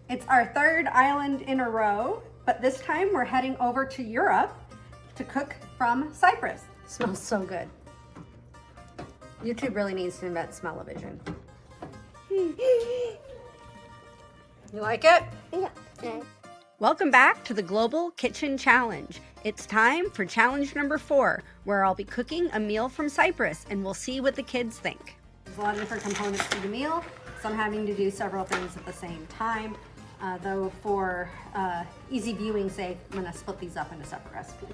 It's our third island in a row, but this time we're heading over to Europe to cook from Cyprus. Smells so good. YouTube really needs to invent smell-o-vision. You like it? Yeah. Okay. Welcome back to the Global Kitchen Challenge. It's time for challenge number 4, where I'll be cooking a meal from Cyprus and we'll see what the kids think. There's a lot of different components to the meal, so I'm having to do several things at the same time. Though for easy viewing's sake, I'm gonna split these up into separate recipes.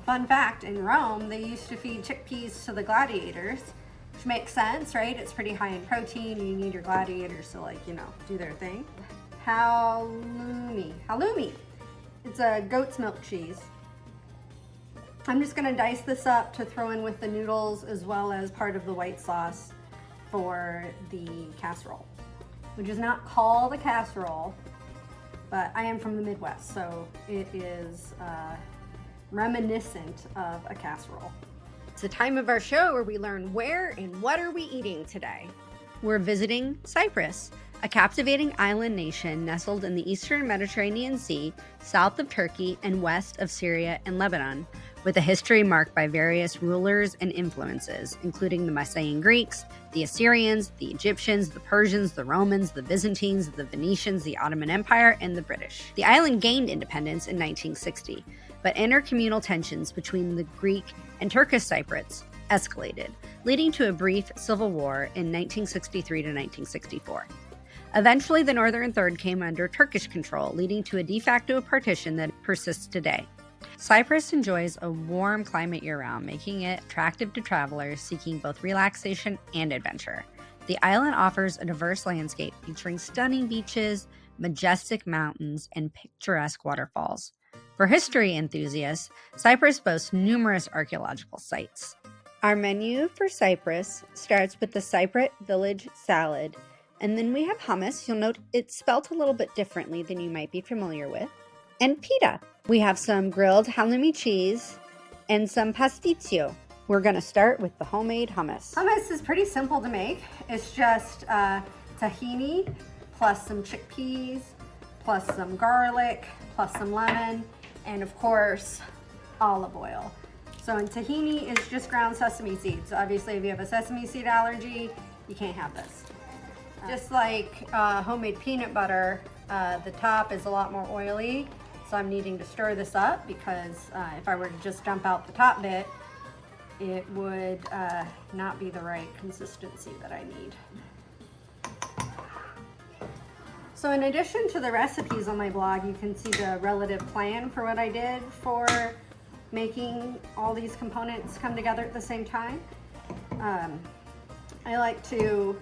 Fun fact, in Rome, they used to feed chickpeas to the gladiators, which makes sense, right? It's pretty high in protein, and you need your gladiators to, like, you know, do their thing. Halloumi. It's a goat's milk cheese. I'm just gonna dice this up to throw in with the noodles as well as part of the white sauce for the casserole, which is not called a casserole, but I am from the Midwest, so it is reminiscent of a casserole. It's the time of our show where we learn where and what are we eating today. We're visiting Cyprus, a captivating island nation nestled in the eastern Mediterranean Sea, south of Turkey and west of Syria and Lebanon, with a history marked by various rulers and influences, including the Mycenaean Greeks, the Assyrians, the Egyptians, the Persians, the Romans, the Byzantines, the Venetians, the Ottoman Empire, and the British. The island gained independence in 1960, but intercommunal tensions between the Greek and Turkish Cypriots escalated, leading to a brief civil war in 1963 to 1964. Eventually, the northern third came under Turkish control, leading to a de facto partition that persists today. Cyprus enjoys a warm climate year-round, making it attractive to travelers seeking both relaxation and adventure. The island offers a diverse landscape featuring stunning beaches, majestic mountains, and picturesque waterfalls. For history enthusiasts, Cyprus boasts numerous archaeological sites. Our menu for Cyprus starts with the Cypriot Village Salad, and then we have hummus. You'll note it's spelt a little bit differently than you might be familiar with. And pita. We have some grilled halloumi cheese and some pastitsio. We're gonna start with the homemade hummus. Hummus is pretty simple to make. It's just tahini plus some chickpeas, plus some garlic, plus some lemon, and of course, olive oil. So in tahini, it's just ground sesame seeds. Obviously, if you have a sesame seed allergy, you can't have this. Just like homemade peanut butter, the top is a lot more oily. So I'm needing to stir this up because if I were to just dump out the top bit, it would not be the right consistency that I need. So in addition to the recipes on my blog, you can see the relative plan for what I did for making all these components come together at the same time. I like to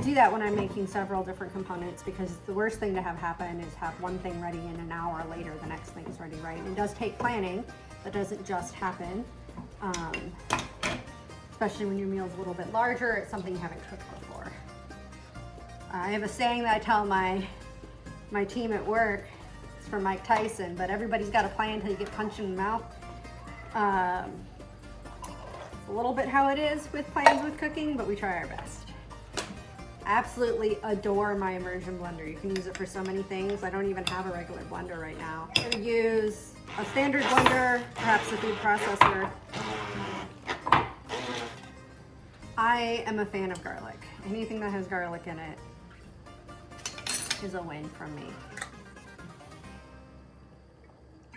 do that when I'm making several different components because the worst thing to have happen is have one thing ready and an hour later the next thing's ready, right? It does take planning. That doesn't just happen, especially when your meal's a little bit larger. It's something you haven't cooked before. I have a saying that I tell my team at work. It's from Mike Tyson, but everybody's got a plan until you get punched in the mouth. It's a little bit how it is with plans with cooking, but we try our best. Absolutely adore my immersion blender. You can use it for so many things. I don't even have a regular blender right now. I'm going to use a standard blender, perhaps a food processor. I am a fan of garlic. Anything that has garlic in it is a win from me.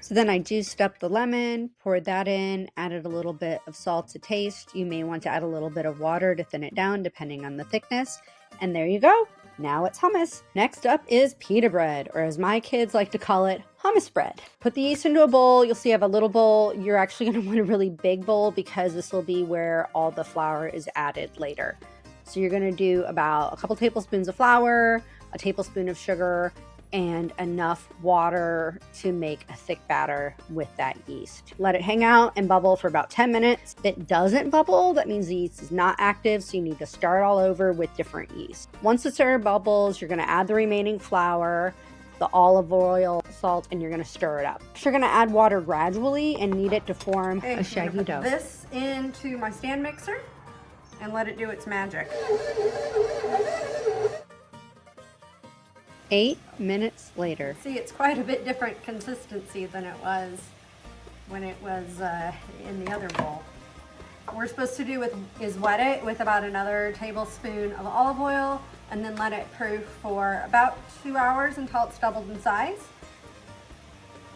So then I juiced up the lemon, poured that in, added a little bit of salt to taste. You may want to add a little bit of water to thin it down depending on the thickness. And there you go. Now it's hummus. Next up is pita bread, or as my kids like to call it, hummus bread. Put the yeast into a bowl. You'll see I have a little bowl. You're actually going to want a really big bowl because this will be where all the flour is added later. So you're going to do about a couple tablespoons of flour, a tablespoon of sugar, and enough water to make a thick batter with that yeast. Let it hang out and bubble for about 10 minutes. If it doesn't bubble, that means the yeast is not active, so you need to start all over with different yeast. Once the starter bubbles, you're gonna add the remaining flour, the olive oil, salt, and you're gonna stir it up. You're gonna add water gradually and knead it to form a shaggy dough. This into my stand mixer and let it do its magic. 8 minutes later. See, it's quite a bit different consistency than it was when it was in the other bowl. What we're supposed to do is wet it with about another tablespoon of olive oil and then let it proof for about 2 hours until it's doubled in size.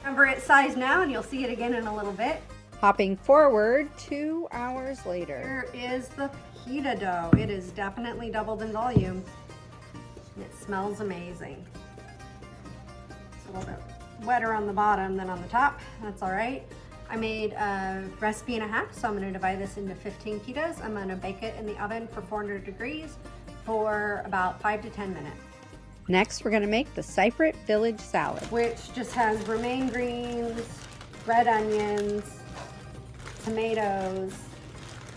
Remember its size now, and you'll see it again in a little bit. Hopping forward 2 hours later. Here is the pita dough. It is definitely doubled in volume. It smells amazing. It's a little bit wetter on the bottom than on the top. That's all right. I made a recipe and a half, so I'm going to divide this into 15 pitas. I'm going to bake it in the oven for 400 degrees for about 5 to 10 minutes. Next, we're going to make the Cypriot Village Salad, which just has romaine greens, red onions, tomatoes,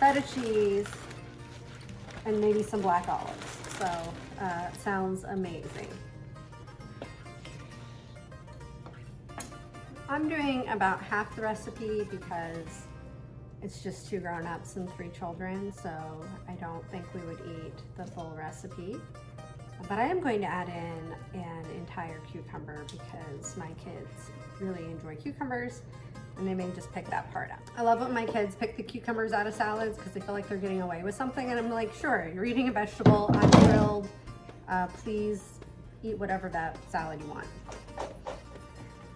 feta cheese, and maybe some black olives. So it sounds amazing. I'm doing about half the recipe because it's just 2 grown-ups and 3 children, so I don't think we would eat the full recipe. But I am going to add in an entire cucumber because my kids really enjoy cucumbers and they may just pick that part out. I love when my kids pick the cucumbers out of salads because they feel like they're getting away with something, and I'm like, sure, you're eating a vegetable, I'm thrilled. Please eat whatever that salad you want.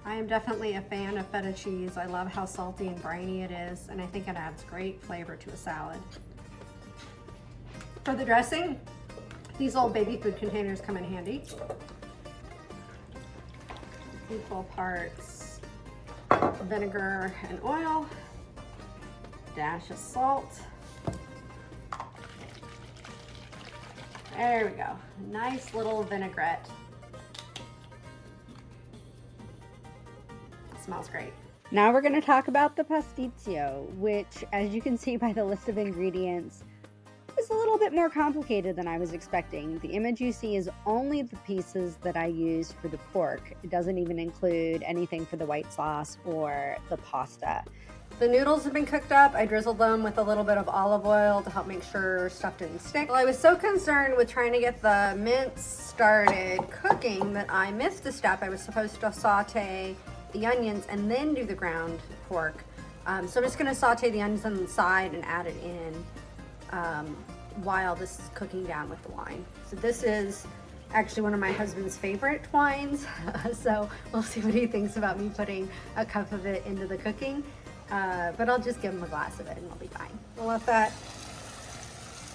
I am definitely a fan of feta cheese. I love how salty and briny it is, and I think it adds great flavor to a salad. For the dressing, these old baby food containers come in handy. Equal parts vinegar and oil, dash of salt. There we go, nice little vinaigrette. Smells great. Now we're going to talk about the Pastitsio, which, as you can see by the list of ingredients, is a little bit more complicated than I was expecting. The image you see is only the pieces that I used for the pork. It doesn't even include anything for the white sauce or the pasta. The noodles have been cooked up. I drizzled them with a little bit of olive oil to help make sure stuff didn't stick. Well, I was so concerned with trying to get the mince started cooking that I missed a step. I was supposed to saute the onions and then do the ground pork. So I'm just gonna saute the onions on the side and add it in while this is cooking down with the wine. So this is actually one of my husband's favorite wines. So we'll see what he thinks about me putting a cup of it into the cooking. But I'll just give him a glass of it and I'll be fine. We'll let that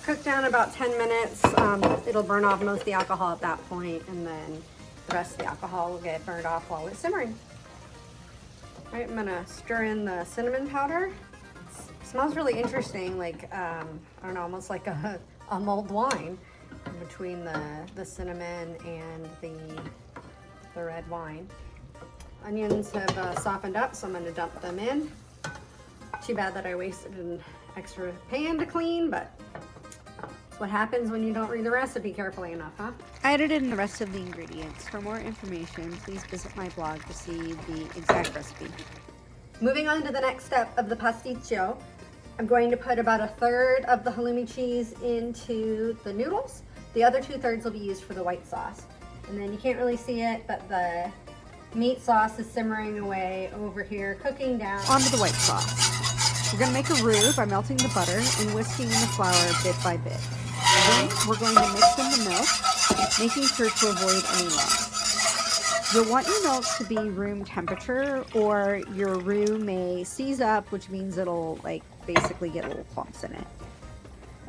cook down about 10 minutes. It'll burn off most of the alcohol at that point, and then the rest of the alcohol will get burned off while it's simmering. All right, I'm gonna stir in the cinnamon powder. It smells really interesting, like, I don't know, almost like a mulled wine between the cinnamon and the red wine. Onions have softened up, so I'm gonna dump them in. Too bad that I wasted an extra pan to clean, but it's what happens when you don't read the recipe carefully enough, huh? I added in the rest of the ingredients. For more information, please visit my blog to see the exact recipe. Moving on to the next step of the Pastitsio, I'm going to put about 1/3 of the halloumi cheese into the noodles. The other 2/3 will be used for the white sauce. And then you can't really see it, but the meat sauce is simmering away over here, cooking down. On to the white sauce. We're going to make a roux by melting the butter and whisking in the flour bit by bit. Then we're going to mix in the milk, making sure to avoid any lumps. You'll want your milk to be room temperature, or your roux may seize up, which means it'll basically get little clumps in it.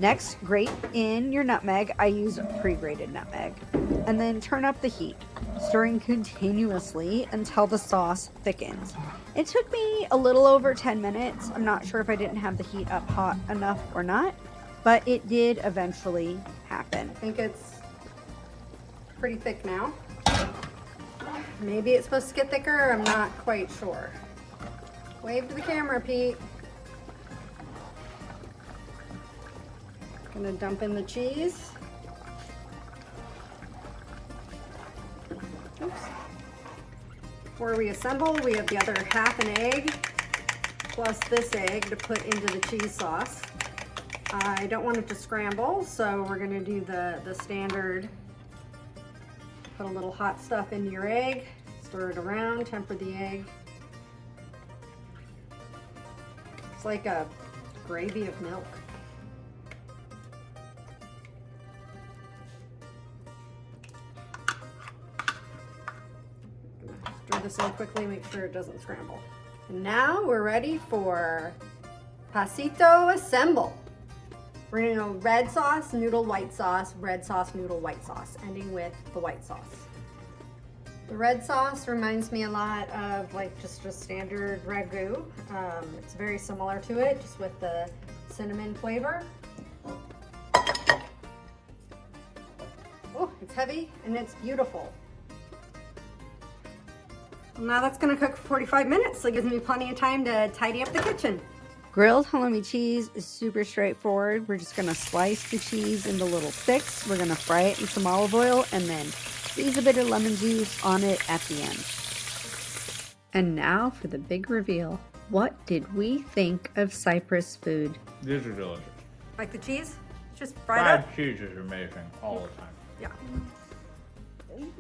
Next, grate in your nutmeg. I use pre-grated nutmeg. And then turn up the heat, stirring continuously until the sauce thickens. It took me a little over 10 minutes. I'm not sure if I didn't have the heat up hot enough or not, but it did eventually happen. I think it's pretty thick now. Maybe it's supposed to get thicker, I'm not quite sure. Wave to the camera, Pete. Gonna dump in the cheese. Oops. Before we assemble, we have the other half an egg plus this egg to put into the cheese sauce. I don't want it to scramble, so we're gonna do the standard Put a little hot stuff into your egg, stir it around, temper the egg. It's like a gravy of milk. Stir this in quickly, make sure it doesn't scramble. And now we're ready for Pastitsio assemble. We're gonna go red sauce, noodle, white sauce, red sauce, noodle, white sauce, ending with the white sauce. The red sauce reminds me a lot of like just a standard ragu. It's very similar to it, just with the cinnamon flavor. Oh, it's heavy and it's beautiful. Well, now that's gonna cook for 45 minutes, so it gives me plenty of time to tidy up the kitchen. Grilled halloumi cheese is super straightforward. We're just gonna slice the cheese into little sticks. We're gonna fry it in some olive oil and then squeeze a bit of lemon juice on it at the end. And now for the big reveal. What did we think of Cyprus food? These are delicious. Like the cheese? Just fried up? Fried cheese is amazing all the time. Yeah.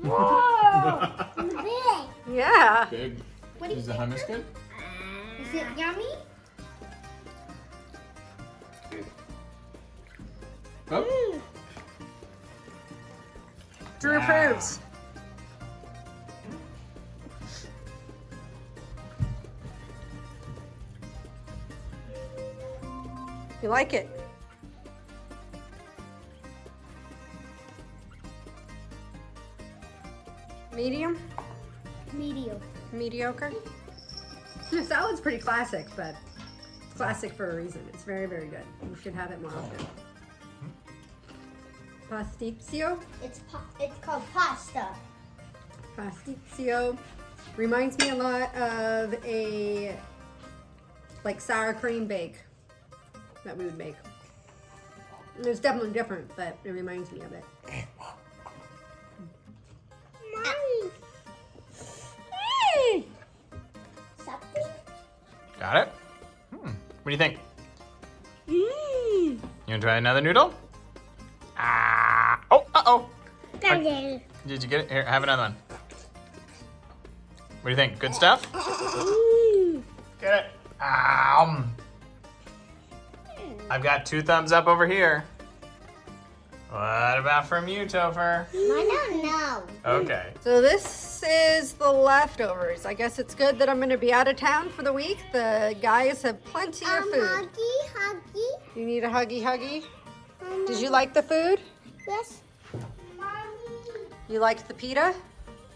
Whoa! Yeah. Big. What do you Is the hummus good? Is it yummy? Oh. Drew approves. You like it? Medium? Medium. Mediocre? The salad's pretty classic, but it's classic for a reason. It's very, very good. You should have it more often. Pastitsio? It's called pasta. Pastitsio reminds me a lot of a like sour cream bake that we would make. And it's definitely different, but it reminds me of it. Mommy. Something? Got it? What do you think? You want to try another noodle? Oh, uh-oh. Daddy. Did you get it? Here, have another one. What do you think? Good stuff? Get it? I've got 2 thumbs up over here. What about from you, Topher? I don't know. Okay. So this is the leftovers. I guess it's good that I'm going to be out of town for the week. The guys have plenty of food. Huggy. You need a huggy? Did you like the food? Yes. Mommy. You liked the pita?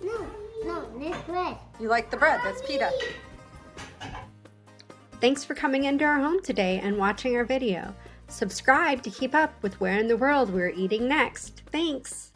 No, this bread. You like the bread? That's pita. Thanks for coming into our home today and watching our video. Subscribe to keep up with where in the world we're eating next. Thanks!